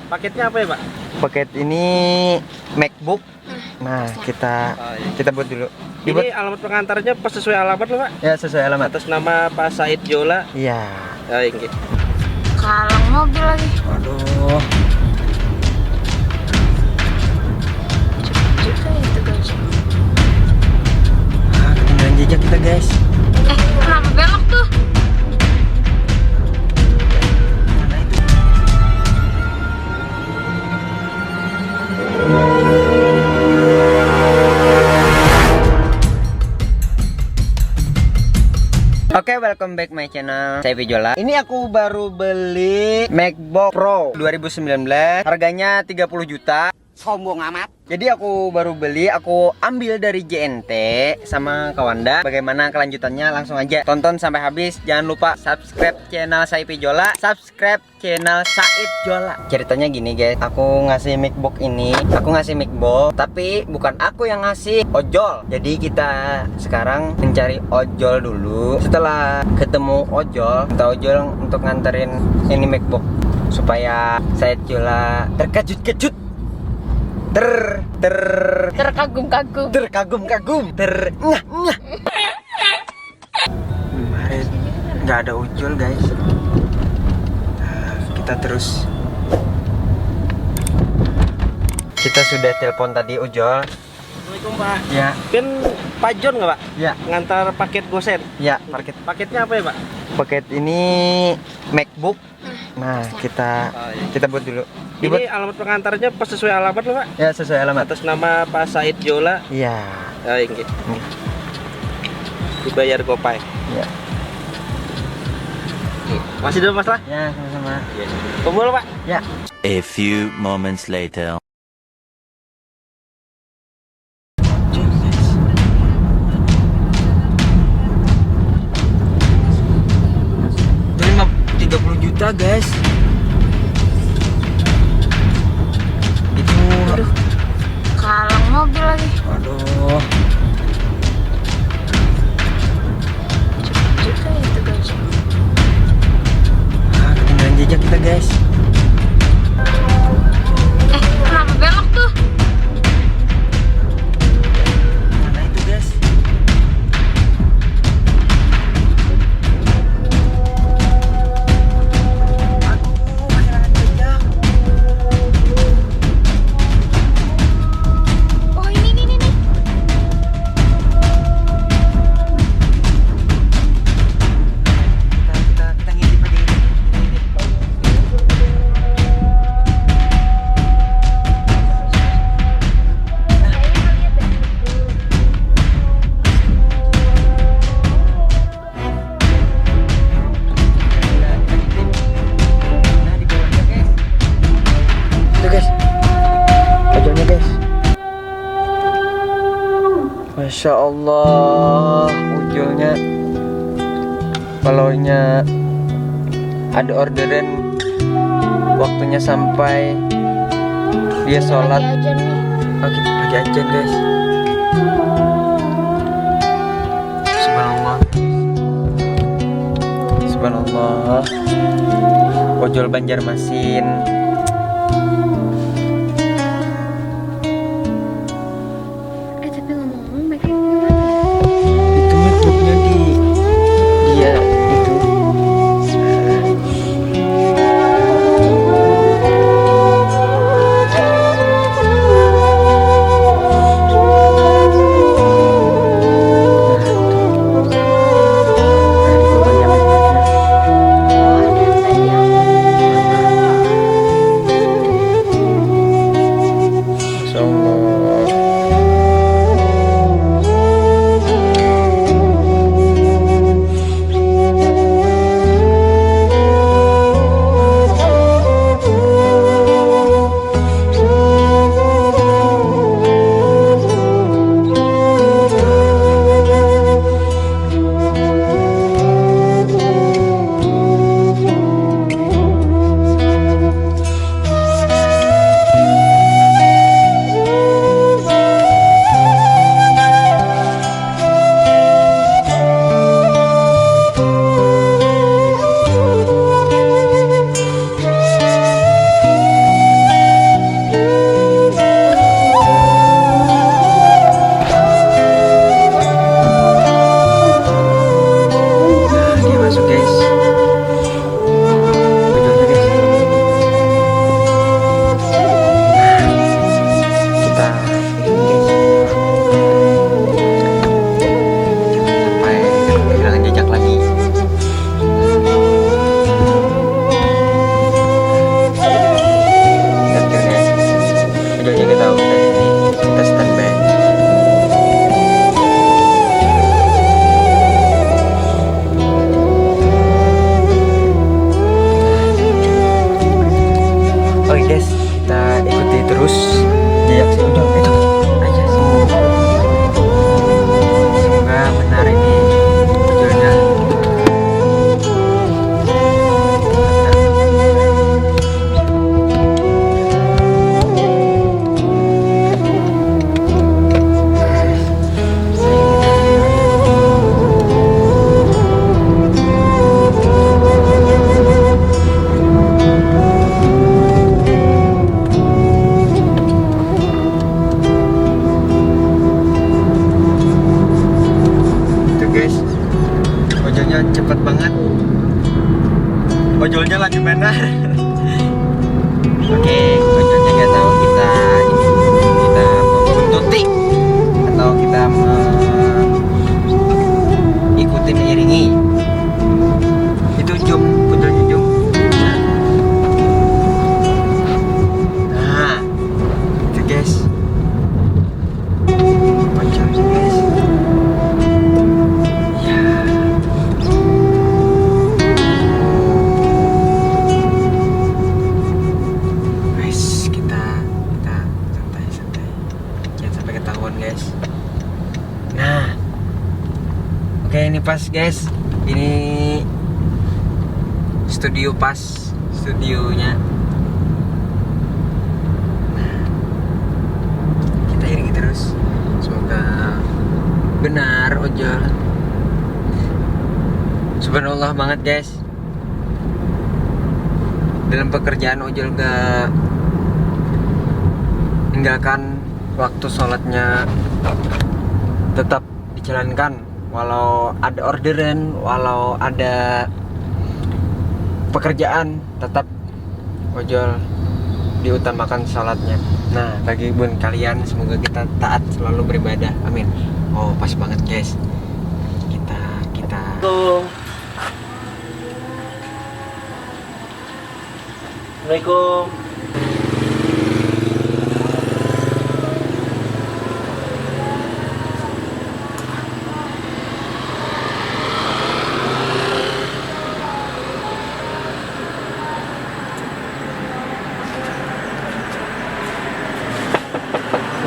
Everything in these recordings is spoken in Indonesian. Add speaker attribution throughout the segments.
Speaker 1: Paketnya apa ya, Pak?
Speaker 2: Paket ini MacBook. Nah, kita buat dulu.
Speaker 1: Ini alamat pengantarnya pas sesuai alamat loh, Pak?
Speaker 2: Ya, sesuai alamat.
Speaker 1: Atas nama Pak Said Jola.
Speaker 2: Iya.
Speaker 1: Ya, ini.
Speaker 3: Kalang mobil lagi.
Speaker 2: Waduh.
Speaker 3: Juga itu guys.
Speaker 2: Ketinggalan jejak kita, guys.
Speaker 3: Kenapa belok tuh?
Speaker 2: Mana itu? Oke, welcome back my channel. Saya Vijola. Ini aku baru beli MacBook Pro 2019. Harganya 30 juta.
Speaker 4: Sombong amat.
Speaker 2: Jadi aku baru beli, aku ambil dari JNT sama Kawanda. Bagaimana kelanjutannya langsung aja tonton sampai habis. Jangan lupa subscribe channel Said Jola, subscribe channel Said Jola. Ceritanya gini guys, aku ngasih MacBook ini, tapi bukan aku yang ngasih, ojol. Jadi kita sekarang mencari ojol dulu. Setelah ketemu ojol, minta ojol untuk nganterin ini MacBook supaya Said Jola terkejut-kejut.
Speaker 3: Terkagum-kagum.
Speaker 2: Kemarin nggak ada ojol guys. Kita sudah telepon tadi ojol.
Speaker 1: Assalamualaikum, Pak.
Speaker 2: Ya.
Speaker 1: Kan Pak John nggak, Pak?
Speaker 2: Ya.
Speaker 1: Ngantar paket gosen.
Speaker 2: Ya,
Speaker 1: Paketnya apa ya, Pak?
Speaker 2: paket ini MacBook. Nah, kita buat dulu.
Speaker 1: Ini alamat pengantarnya pas sesuai alamat loh, Pak?
Speaker 2: Ya, sesuai alamat.
Speaker 1: Atas nama Pak Said Jola.
Speaker 2: Iya.
Speaker 1: Ya, ini. Dibayar GoPay.
Speaker 2: Ya.
Speaker 1: Masih dulu, Mas lah?
Speaker 2: Ya, sama-sama.
Speaker 1: Kumpul, Pak.
Speaker 2: Ya.
Speaker 5: A few moments later.
Speaker 2: Terima 30 juta, guys. Itu
Speaker 3: Kalang mobil lagi.
Speaker 2: waduh.
Speaker 3: Juga itu guys.
Speaker 2: Ketinggalan jejak kita, guys.
Speaker 3: Kenapa belok tuh?
Speaker 2: Mana itu, guys? Aduh, kehilangan jejak.
Speaker 3: Oh ini nih.
Speaker 2: Kita ngintip aja, ngintip. Nah, di bawahnya, guys. Itu, guys. Ojolnya, guys. Masya Allah, ojolnya. Kalaunya ada orderan, waktunya sampai dia sholat.
Speaker 3: Lagi aja nih.
Speaker 2: Oh, kita lagi ajan, guys. Subhanallah. Subhanallah. Ojol Banjarmasin.
Speaker 3: Tapi ngomong-ngomong MacBook
Speaker 2: Itu MacBooknya dia itu. Nah, di bawahnya MacBooknya.
Speaker 3: ada tadi yang
Speaker 2: pas guys, ini studio pas, studionya. Nah, kita iringi terus, semoga benar ojol. Subhanallah banget guys, dalam pekerjaan ojol gak meninggalkan waktu sholatnya, tetap dijalankan walau ada orderan, walau ada pekerjaan, tetap ojol diutamakan sholatnya. Nah, bagi bun kalian, semoga kita taat selalu beribadah, amin. Oh, pas banget guys, kita
Speaker 1: Assalamualaikum.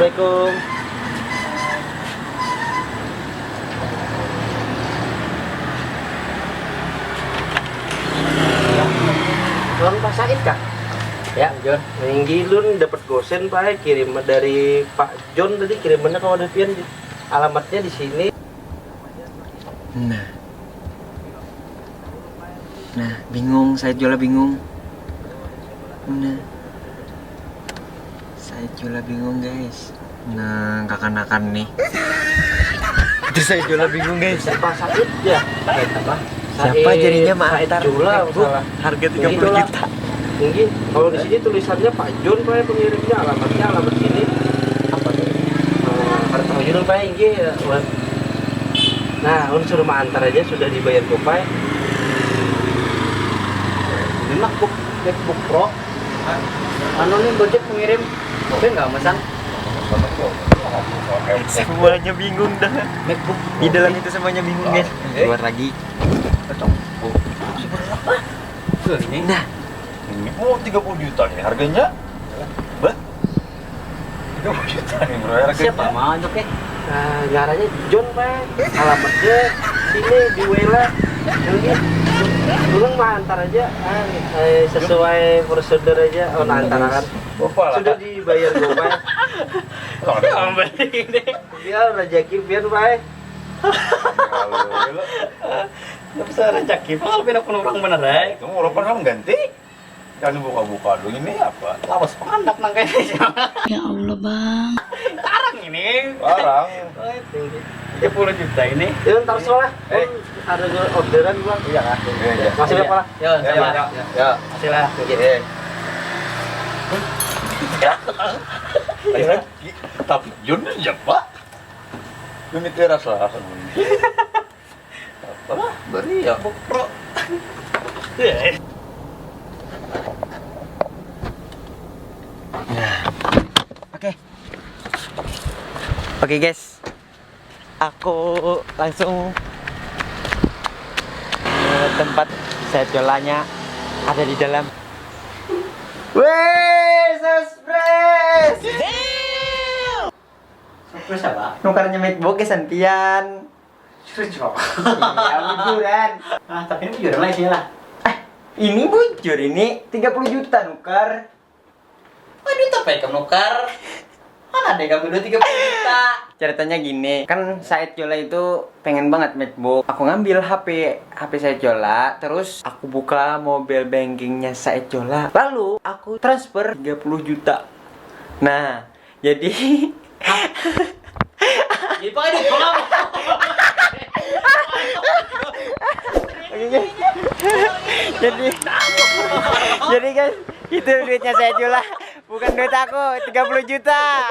Speaker 1: Assalamualaikum. Orang Pak Said kah? Ya, John. Minggilun dapat gosen Pak, kirim dari Pak John tadi, kirimannya ke Wadafian. Alamatnya di sini.
Speaker 2: Nah, bingung, saya jual bingung. Nah, saya jual bingung guys. Nah, kakan-kakan nih. Itu saya jual bingung guys.
Speaker 1: Pak Said ya? Said apa?
Speaker 2: Siapa jadinya Mak
Speaker 1: Said
Speaker 2: Atar?
Speaker 1: Jula, salah.
Speaker 2: Harga 30 juta.
Speaker 1: Mungkin kalau di sini tulisannya Pak John Pak pengirimnya, alamatnya alamat sini. Apa tuh? Harta Tajudul Pak ini. Nah, unsur antar aja sudah dibayar Gopay.
Speaker 2: Ini MacBook Pro. Anu nih Gojek pengirim. Oke nggak mesan? Semuanya bingung dah. MacBook di dalam itu semuanya bingung guys. Keluar lagi. Nah,
Speaker 4: ini mau 30 juta nih harganya. Bah, 30 juta nih bro harganya.
Speaker 2: siapa mau untuk ya?
Speaker 1: Nah, nyaranya John Pak. Alamatnya sini di Wela. Ini Ulung mah antar aja, sesuai prosedur aja, antarakan. Sudah dibayar Gopay. Dia rezeki biar Pak.
Speaker 4: Gak bisa rezeki, kalau pindah orang bener ya. Kamu orang kamu ganti. Jangan buka-buka dulu, ini apa? Lawas pandak nangkanya.
Speaker 3: Ya Allah bang.
Speaker 4: Tarang ini. Tarang. 30 juta ini.
Speaker 1: Ya ntar soalnya, ada orderan Bang.
Speaker 4: Iya kah?
Speaker 1: Masih berapa lah?
Speaker 4: Ya, ya.
Speaker 1: Masih lah.
Speaker 4: Ya. Tapi Jun ya Pak. Ini teras lah. Apalah, beri ya. Pro.
Speaker 2: Nah, oke guys, aku langsung ke tempat saya jualannya, ada di dalam. Weh, surprise!
Speaker 4: Surprise apa?
Speaker 2: Nukarnya MacBook ya Santian.
Speaker 4: Surprise.
Speaker 2: Iya, bujuran.
Speaker 4: Ah, tapi ini jualan lagi lah.
Speaker 2: Ini bujur ini 30 juta nukar.
Speaker 4: Aduh, tapi kamu nukar. Mana deh kamu 30 juta?
Speaker 2: Ceritanya gini, kan Said Jola itu pengen banget MacBook. Aku ngambil HP Said Jola, terus aku buka mobile bankingnya Said Jola. Lalu aku transfer 30 juta. Nah, jadi
Speaker 4: Jadi pakai duit kamu.
Speaker 2: jadi guys, itu duitnya Said Jola, bukan duit aku, 30 juta.